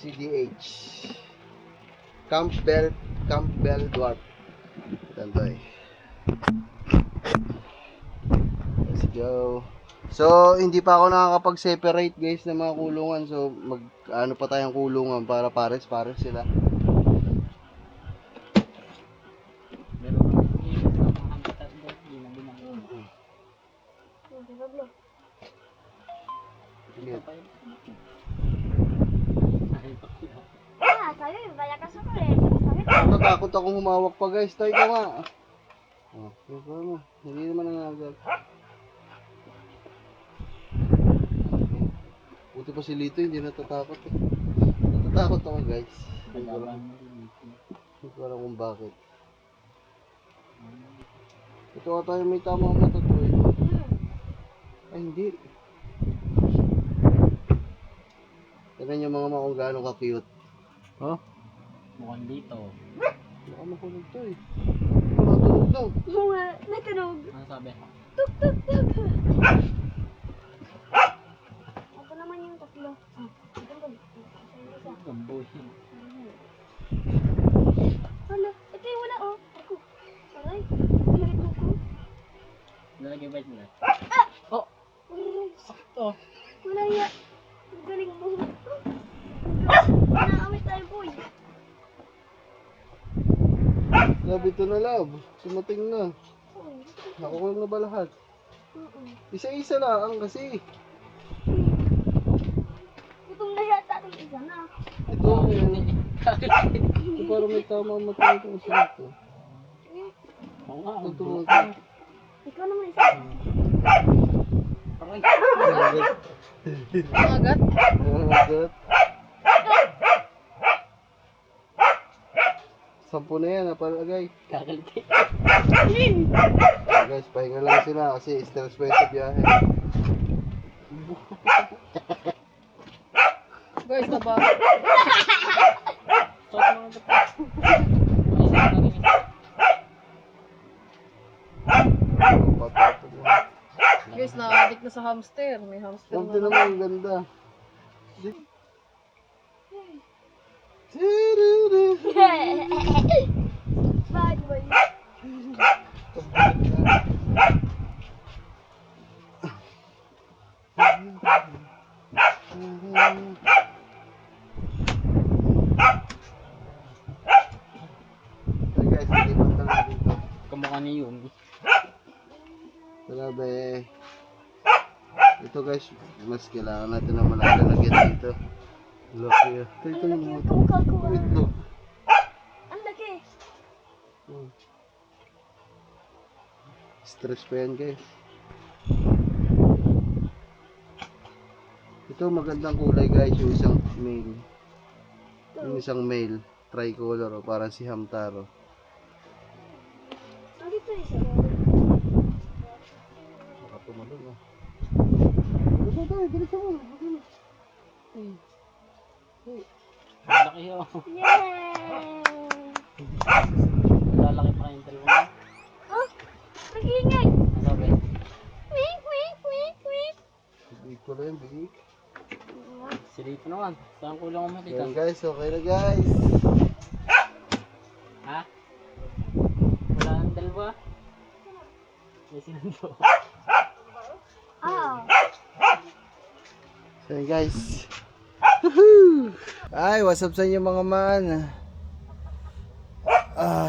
CDH Campbell Dwarf. Tantoy. Let's go. So, hindi pa ako nakakapag-separate guys ng mga kulungan. So, ano pa tayong kulungan para pares sila. Meron kang habitat doon. Hindi na binang. Sige. Sabi, banyak ka sa kulit. Sabi, Natatakot akong humawak pa guys. Tayo ka nga. Oh, ito mo. Hindi naman nangagal. Buti pa si Lito, hindi natatakot eh. Natatakot ako guys. Hindi ko alam kung bakit. Ito ata yung may tamang mata to eh. Ay hindi. Tignan yung mga kung gaano ka-cute. Oh? Mukhang dito. Baka makulog to eh. Matunog daw. bunga, nagkanog. Ano sabi? Tuk, tuk, tuk. Ito naman yung tatlo. Ito ba? Gambuhin. Hala, ito yung wala oh. Ako. Aray, nalit mo ko. Nalagay ba nila? Aray, Sakto. wala ya. Ang galing mo. Naawit tayo boy. Love ito na love. Sumating na. Nakukuha na ba lahat? Isa-isa lang kasi. Itong na yata itong isa na. Ito ito parang may tamang mata itong isa ito. Oo nga. Ito Ang ito. Ikaw naman isa. Aray. Agat. Agat. 10 na yan, napalagay. Kakaliti. Guys, pahinga lang sila kasi stress pa yung sa biyahe. Guys, na ba? Stop mo na ito. Ay, isa na rin isa. Patapos na. Guys, na-addict na sa hamster. May hamster Huwag na din naman, ang ganda. Bad boy. Hey guys, nalipat na natin to. Kamukha ni yun. Grabe. Ito guys, mas kailangan natin na malalagyan dito. Laki ah. Ito yung mga ito. Kamukha ko. Ang itlog. Ang laki. Stress pa yan guys. Ito magandang kulay guys, yung isang male. Yung isang male, tricolor, oh, parang si Hamtaro. Ang dito isa. Baka tumalon ah. Dito tayo, dito mo. Ang laki yun. Yay! Lalaki pa kayong dalawa. Oh, Ano nga? Saan ko lang makita? Yan guys, okay na guys. Ha? Wala nang dalawa? May sinundo. Oo. So yan guys. Woohoo! Ay, what's up sa inyo mga man?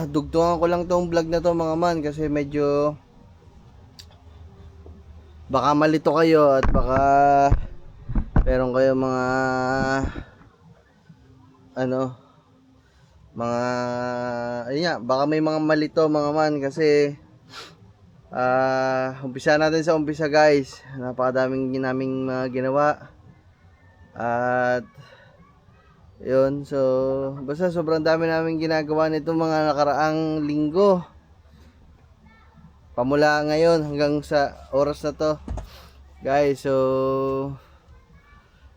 Dugtungan ko lang tong vlog na to mga man kasi medyo baka malito kayo at baka meron kayo mga ayun nga, baka may mga malito mga man kasi umpisa natin sa umpisa guys. Napakadaming naming mga ginawa at yun, so basta sobrang dami namin ginagawa nito mga nakaraang linggo pamula ngayon hanggang sa oras na to guys. So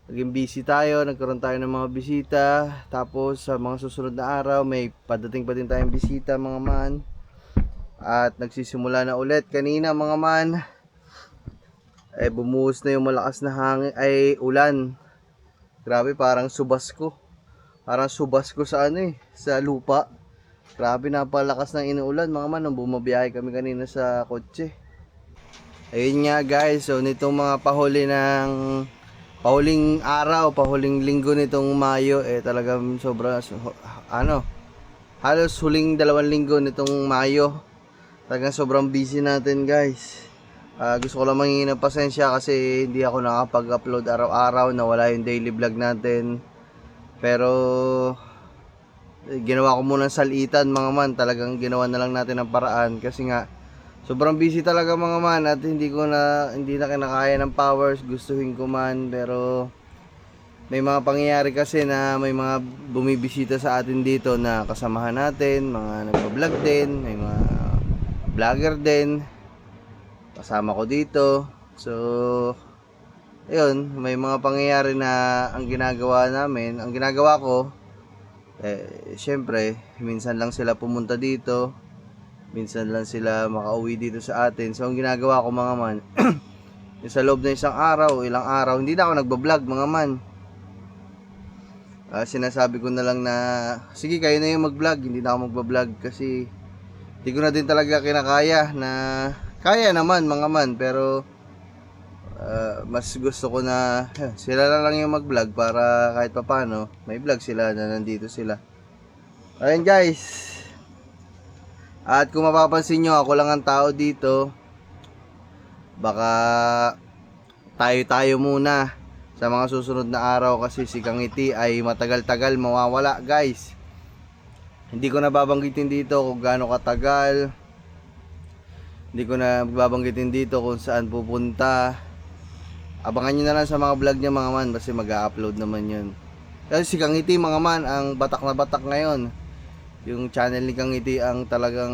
naging busy tayo, nagkaroon tayo ng mga bisita, tapos sa mga susunod na araw may padating pa din tayong bisita mga man, at nagsisimula na ulit kanina mga man. Bumuhos na yung malakas na hangin ay ulan. Grabe, parang subas ko sa sa lupa. Grabe, napalakas ng inuulan mga man nung bumabiyahe kami kanina sa kotse. Ayun nga guys, so nitong mga pahuling araw, pahuling linggo nitong Mayo, talagang sobra halos huling 2 linggo nitong Mayo. Talagang sobrang busy natin guys. Gusto ko lang manghingi ng pasensya kasi hindi ako nakapag-upload araw-araw, nawala yung daily vlog natin. Pero ginawa ko muna salitan mga man, talagang ginawa na lang natin ang paraan kasi nga sobrang busy talaga mga man at hindi na kinakaya ng powers, gustuhin ko man, pero may mga pangyayari kasi na may mga bumibisita sa atin dito na kasamahan natin, mga nagpa-vlog din, may mga vlogger din kasama ko dito. So ayun, may mga pangyayari na ang ginagawa ko syempre minsan lang sila pumunta dito, minsan lang sila makauwi dito sa atin. So ang ginagawa ko mga man sa loob ng ilang araw hindi na ako nagbablog mga man. Sinasabi ko na lang na sige, kayo na yung mag-vlog, hindi na ako magbablog kasi hindi ko na din talaga kinakaya. Na kaya naman mga man, pero mas gusto ko na sila lang yung mag-vlog para kahit papano may vlog sila na nandito sila. Ayun guys, at kung mapapansin nyo, ako lang ang tao dito. Baka tayo muna sa mga susunod na araw kasi si Kangiti ay matagal-tagal mawawala guys. Hindi ko na babanggitin dito kung gaano katagal, hindi ko na babanggitin dito kung saan pupunta. Abangan nyo na lang sa mga vlog niya mga man kasi mag-a-upload naman yun. Kasi si Kangiti mga man ang batak na batak ngayon. Yung channel ni Kangiti ang talagang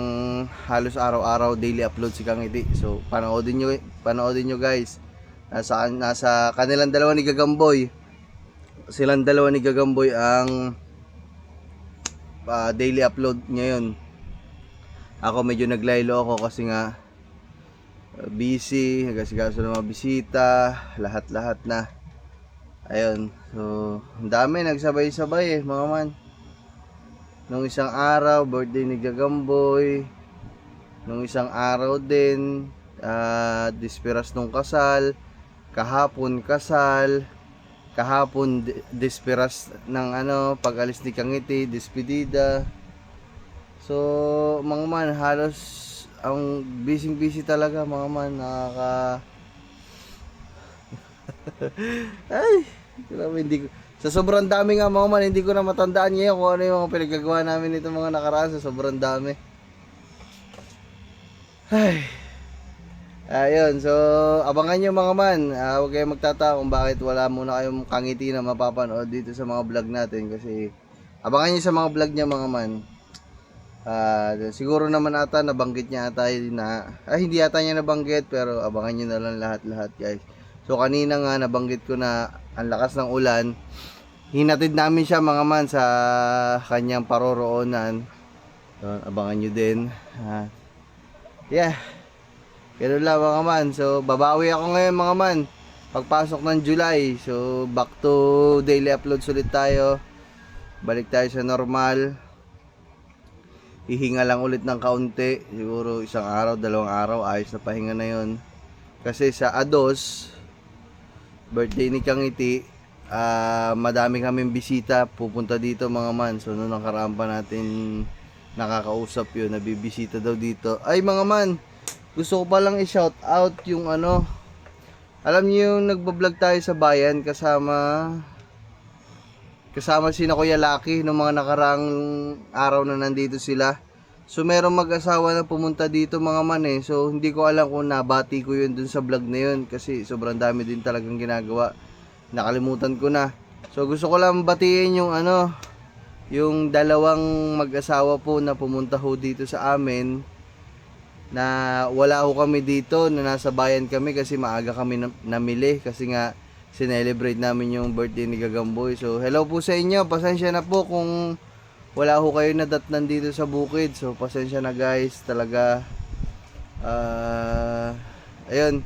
halos araw-araw daily upload si Kangiti. So panoodin nyo guys. Nasa kanilang dalawa ni Gagamboy. Silang dalawa ni Gagamboy ang daily upload ngayon. Ako medyo naglaylo ako kasi nga busy, nagasigaso ng mga bisita, lahat na. Ayun, so ang dami nagsabay-sabay mga man. Nung isang araw, birthday ni Gagamboy. Nung isang araw din, dispiras nung kasal. Kahapon kasal. Kahapon dispiras ng pag-alis ni Kangiti, despedida. So mga man, halos ang busy talaga mga man, ay, grabe, sa sobrang dami nga mga man, hindi ko na matandaan ngayon kung ano yung mga pinagagawa namin nito mga nakaraan sa sobrang dami. Ay, ayun, so abangan nyo mga man. Huwag kayong magtataka kung bakit wala muna kayong Kangiti na mapapanood dito sa mga vlog natin kasi abangan nyo sa mga vlog niya mga man. Siguro naman ata nabanggit niya ata na hindi ata niya nabanggit, pero abangan niyo na lang lahat guys. So kanina nga nabanggit ko na ang lakas ng ulan, hinatid namin siya mga man sa kanyang paroroonan. So, abangan niyo din. Yeah, ganoon lang mga man. So babawi ako ngayon mga man. pagpasok ng July. So back to daily uploads ulit tayo. Balik tayo sa normal. Hihinga lang ulit ng kaunti. Siguro 1 araw, 2 araw. Ayos na pahinga na yon. Kasi sa Ados, birthday ni Kangiti, madami kaming bisita pupunta dito mga man. So noong nakaraan pa natin nakakausap yun, nabibisita daw dito. Ay mga man, gusto ko palang i-shout out yung ano, alam niyo yung nagbablog tayo sa bayan kasama sina Kuya Lucky nung mga nakarang araw na nandito sila. So merong mag-asawa na pumunta dito mga man eh. So hindi ko alam kung nabati ko yun dun sa vlog na yun kasi sobrang dami din talagang ginagawa. Nakalimutan ko na. So gusto ko lang batiin yung ano, yung dalawang mag-asawa po na pumunta ho dito sa amin, na wala ho kami dito, na nasa bayan kami kasi maaga kami namili kasi nga sinelebrate namin yung birthday ni Gagamboy. So hello po sa inyo, pasensya na po kung wala ho kayo nadatnan dito sa bukid. So pasensya na guys, talaga ayun,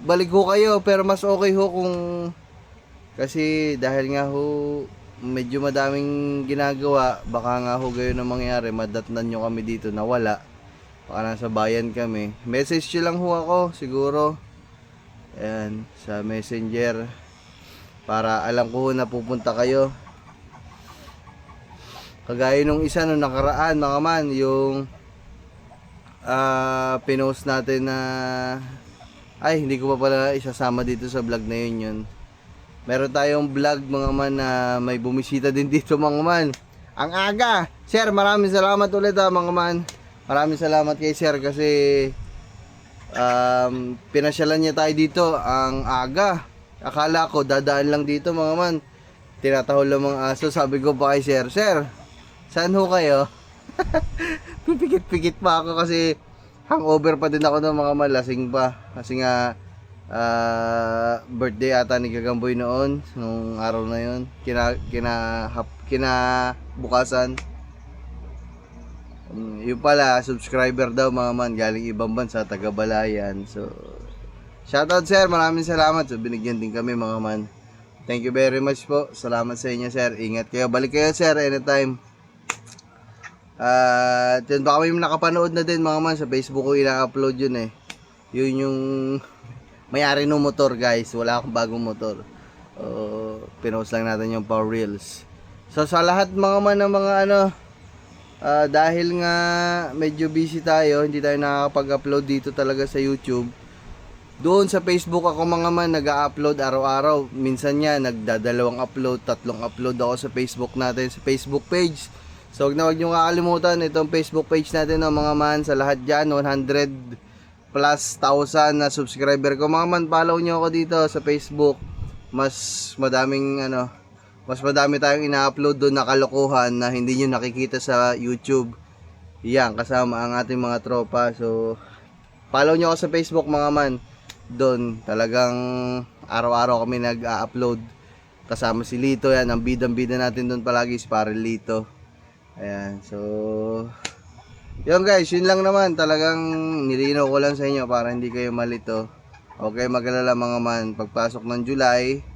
balik ho kayo, pero mas okay ho kung, kasi dahil nga ho medyo madaming ginagawa, baka nga ho gayon ang mangyari, madatnan nyo kami dito na wala, baka nasa bayan kami. Message nyo lang ho ako siguro, ayan, sa messenger, para alam ko na pupunta kayo. Kagaya nung isa nung nakaraan mga man, yung pinost natin na, ay hindi ko pa pala isasama dito sa vlog na yun. Meron tayong vlog mga man na may bumisita din dito mga man. Ang aga! Sir, maraming salamat ulit mga man. Maraming salamat kay Sir kasi pinasyalan niya tayo dito ang aga. Akala ko dadaan lang dito mga man. Tinatahol lang mga aso. Sabi ko pa kay Sir, Sir, saan ho kayo? Pipikit-pikit pa ako kasi hangover pa din ako ng mga malasing pa. Kasi nga birthday ata ni Gagamboy noon, nung araw na yun, kinabukasan. Yung pala, subscriber daw mga man, galing ibang bansa, taga Balayan. So shoutout Sir, maraming salamat. So binigyan din kami mga man. Thank you very much po. Salamat sa inyo Sir. Ingat kayo, balik kayo Sir anytime. Yun, baka may nakapanood na din mga man, sa Facebook ko ina-upload yun eh. Yun yung may-ari ng motor guys, wala akong bagong motor. Pinost lang natin yung Power Reels. So sa lahat mga man ng mga ano, dahil nga medyo busy tayo, hindi tayo nakakapag-upload dito talaga sa YouTube. Doon sa Facebook ako mga man, nag-upload araw-araw. Minsan nga nagdadalawang upload, 3 upload ako sa Facebook natin, sa Facebook page. So huwag nyo kakalimutan itong Facebook page natin mga man, sa lahat dyan, 100 plus 1,000 na subscriber ko mga man, follow nyo ako dito sa Facebook. Mas madami tayong ina-upload doon na kalokohan na hindi nyo nakikita sa YouTube. Yan, kasama ang ating mga tropa. So follow nyo ako sa Facebook mga man. Doon talagang araw-araw kami nag-upload. Kasama si Lito, yan ang bidang-bida natin doon palagi, si Pare Lito. Ayan, so yun guys, yun lang naman. Talagang nilinaw ko lang sa inyo para hindi kayo malito. Okay, magalala mga man, pagpasok ng July,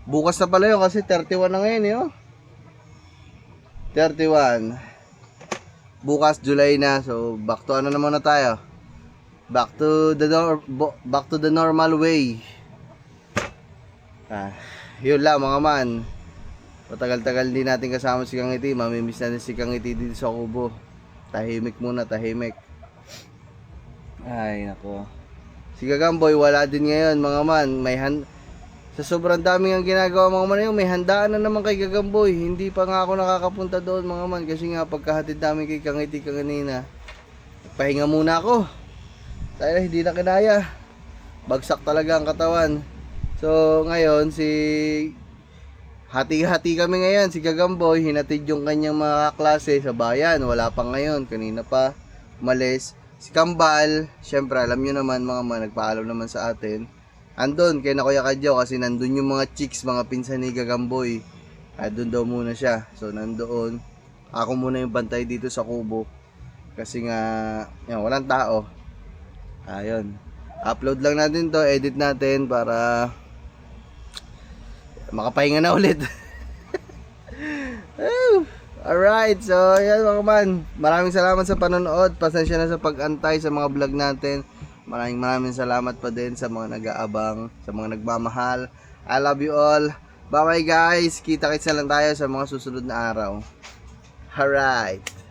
bukas na pala yun kasi 31 na ngayon eh, oh. 31 bukas July na. So back to ano naman na tayo, back to the normal way. Yun lang mga man, patagal-tagal din natin kasama si Kangiti. Mamimiss natin si Kangiti dito sa Kubo. Tahimik muna, tahimik. Ay nako, si Gagamboy wala din ngayon mga man. Sa sobrang dami ang ginagawa mga man yun, may handaan na naman kay Gagamboy. Hindi pa nga ako nakakapunta doon mga man, kasi nga pagkahatid namin kay Kangiti kanina, pahinga muna ako. Dahil hindi na kinaya, bagsak talaga ang katawan. So ngayon hati-hati kami ngayon. Si Gagamboy hinatid yung kanyang mga klase sa bayan, wala pa ngayon, kanina pa umalis. Si Kambal, syempre alam nyo naman mga man, nagpaalam naman sa atin. Andun kay na Kuya Kadyo kasi nandun yung mga chicks, mga pinsan ni Gagamboy. Doon daw muna siya. So nandoon, ako muna yung bantay dito sa Kubo kasi nga yan, walang tao. Ayun, upload lang natin to, edit natin para makapahinga na ulit. Alright, so yan mga man. Maraming salamat sa panonood. Pasensya na sa pag-antay sa mga vlog natin. Maraming salamat pa din sa mga nag-aabang, sa mga nagmamahal. I love you all. Bye bye guys. Kita-kits na lang tayo sa mga susunod na araw. Alright.